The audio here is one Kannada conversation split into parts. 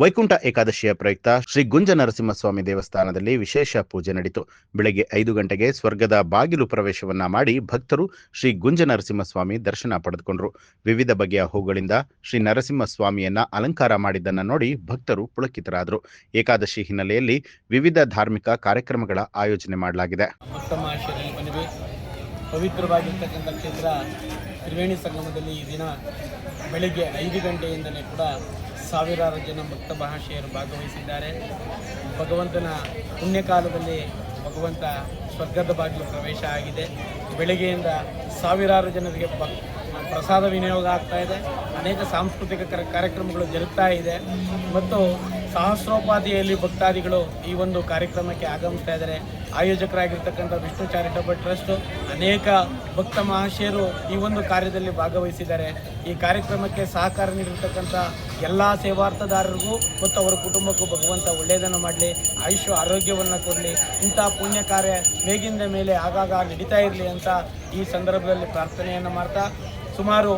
ವೈಕುಂಠ ಏಕಾದಶಿಯ ಪ್ರಯುಕ್ತ ಶ್ರೀ ಗುಂಜ ನರಸಿಂಹಸ್ವಾಮಿ ದೇವಸ್ಥಾನದಲ್ಲಿ ವಿಶೇಷ ಪೂಜೆ ನಡೆಯಿತು. ಬೆಳಗ್ಗೆ 5 ಗಂಟೆಗೆ ಸ್ವರ್ಗದ ಬಾಗಿಲು ಪ್ರವೇಶವನ್ನ ಮಾಡಿ ಭಕ್ತರು ಶ್ರೀ ಗುಂಜ ನರಸಿಂಹಸ್ವಾಮಿ ದರ್ಶನ ಪಡೆದುಕೊಂಡರು. ವಿವಿಧ ಬಗೆಯ ಹೂಗಳಿಂದ ಶ್ರೀ ನರಸಿಂಹಸ್ವಾಮಿಯನ್ನ ಅಲಂಕಾರ ಮಾಡಿದ್ದನ್ನು ನೋಡಿ ಭಕ್ತರು ಪುಳಕಿತರಾದರು. ಏಕಾದಶಿ ಹಿನ್ನೆಲೆಯಲ್ಲಿ ವಿವಿಧ ಧಾರ್ಮಿಕ ಕಾರ್ಯಕ್ರಮಗಳ ಆಯೋಜನೆ ಮಾಡಲಾಗಿದೆ. ಪವಿತ್ರವಾಗಿರ್ತಕ್ಕಂಥ ಕ್ಷೇತ್ರ ತ್ರಿವೇಣಿ ಸಂಗಮದಲ್ಲಿ ಈ ದಿನ ಬೆಳಗ್ಗೆ 5 ಗಂಟೆಯಿಂದಲೇ ಕೂಡ ಸಾವಿರಾರು ಜನ ಭಕ್ತ ಮಹಾಶಯರು ಭಾಗವಹಿಸಿದ್ದಾರೆ. ಭಗವಂತನ ಪುಣ್ಯಕಾಲದಲ್ಲಿ ಭಗವಂತ ಸ್ವರ್ಗದ ಬಾಗಿಲು ಪ್ರವೇಶ ಆಗಿದೆ. ಬೆಳಗ್ಗೆಯಿಂದ ಸಾವಿರಾರು ಜನರಿಗೆ ಪ್ರಸಾದ ವಿನಿಯೋಗ ಆಗ್ತಾ ಇದೆ. ಅನೇಕ ಸಾಂಸ್ಕೃತಿಕ ಕಾರ್ಯಕ್ರಮಗಳು ಜರುಗ್ತಾ ಇದೆ ಮತ್ತು ಸಹಸ್ರೋಪಾದಿಯಲ್ಲಿ ಭಕ್ತಾದಿಗಳು ಈ ಒಂದು ಕಾರ್ಯಕ್ರಮಕ್ಕೆ ಆಗಮಿಸ್ತಾ ಇದ್ದಾರೆ. ಆಯೋಜಕರಾಗಿರ್ತಕ್ಕಂಥ ವಿಷ್ಣು ಚಾರಿಟಬಲ್ ಟ್ರಸ್ಟ್ ಅನೇಕ ಭಕ್ತ ಮಹಾಶಯರು ಈ ಒಂದು ಕಾರ್ಯದಲ್ಲಿ ಭಾಗವಹಿಸಿದ್ದಾರೆ. ಈ ಕಾರ್ಯಕ್ರಮಕ್ಕೆ ಸಹಕಾರ ನೀಡಿರ್ತಕ್ಕಂಥ ಎಲ್ಲ ಸೇವಾರ್ಥದಾರರಿಗೂ ಮತ್ತು ಅವರ ಕುಟುಂಬಕ್ಕೂ ಭಗವಂತ ಒಳ್ಳೆಯದನ್ನು ಮಾಡಲಿ, ಆಯುಷ್ಯ ಆರೋಗ್ಯವನ್ನು ಕೊಡಲಿ, ಇಂಥ ಪುಣ್ಯ ಕಾರ್ಯ ಮೇಗಿಂದ ಮೇಲೆ ಆಗಾಗ ನಡೀತಾ ಇರಲಿ ಅಂತ ಈ ಸಂದರ್ಭದಲ್ಲಿ ಪ್ರಾರ್ಥನೆಯನ್ನು ಮಾಡ್ತಾ ಸುಮಾರು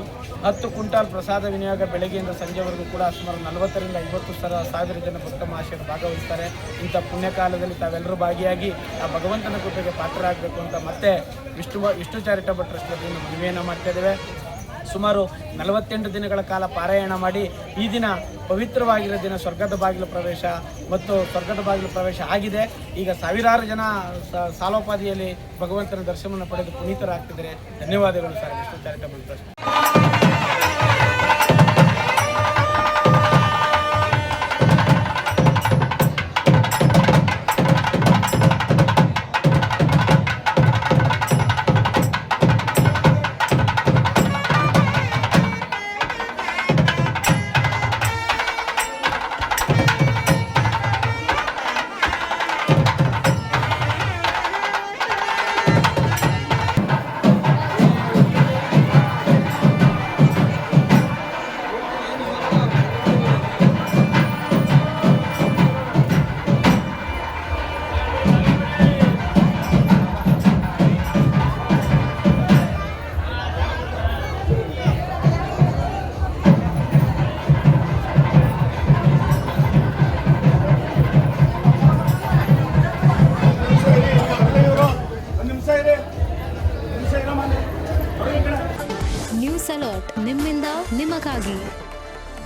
10 ಕ್ವಿಂಟಾಲ್ ಪ್ರಸಾದ ವಿನಿಯೋಗ ಬೆಳಗ್ಗೆಯಿಂದ ಸಂಜೆವರೆಗೂ ಕೂಡ ಸುಮಾರು 40 ರಿಂದ 50 ಸಾವಿರ ಜನ ಭಕ್ತ ಮಹಾಶಯರು ಭಾಗವಹಿಸ್ತಾರೆ. ಇಂಥ ಪುಣ್ಯಕಾಲದಲ್ಲಿ ತಾವೆಲ್ಲರೂ ಭಾಗಿಯಾಗಿ ಆ ಭಗವಂತನ ಕೃಪೆಗೆ ಪಾತ್ರರಾಗಬೇಕು ಅಂತ ಮತ್ತೆ ವಿಷ್ಣು ಚಾರಿಟಬಲ್ ಟ್ರಸ್ಟ್ ವತಿಯಿಂದ ಮನವಿಯನ್ನು ಮಾಡ್ತಾ ಇದ್ದೇವೆ. ಸುಮಾರು 48 ದಿನಗಳ ಕಾಲ ಪಾರಾಯಣ ಮಾಡಿ ಈ ದಿನ ಪವಿತ್ರವಾಗಿರೋ ದಿನ ಸ್ವರ್ಗದ ಬಾಗಿಲು ಪ್ರವೇಶ ಮತ್ತು ಸ್ವರ್ಗದ ಬಾಗಿಲು ಪ್ರವೇಶ ಆಗಿದೆ. ಈಗ ಸಾವಿರಾರು ಜನ ಸಾಲೋಪಾದಿಯಲ್ಲಿ ಭಗವಂತನ ದರ್ಶನವನ್ನು ಪಡೆದು ಪುನೀತರಾಗ್ತಿದ್ದಾರೆ. ಧನ್ಯವಾದಗಳು ಸರ್ ವಿಷ್ಣು ಚಾರಿಟಬಲ್ ಟ್ರಸ್ಟ್.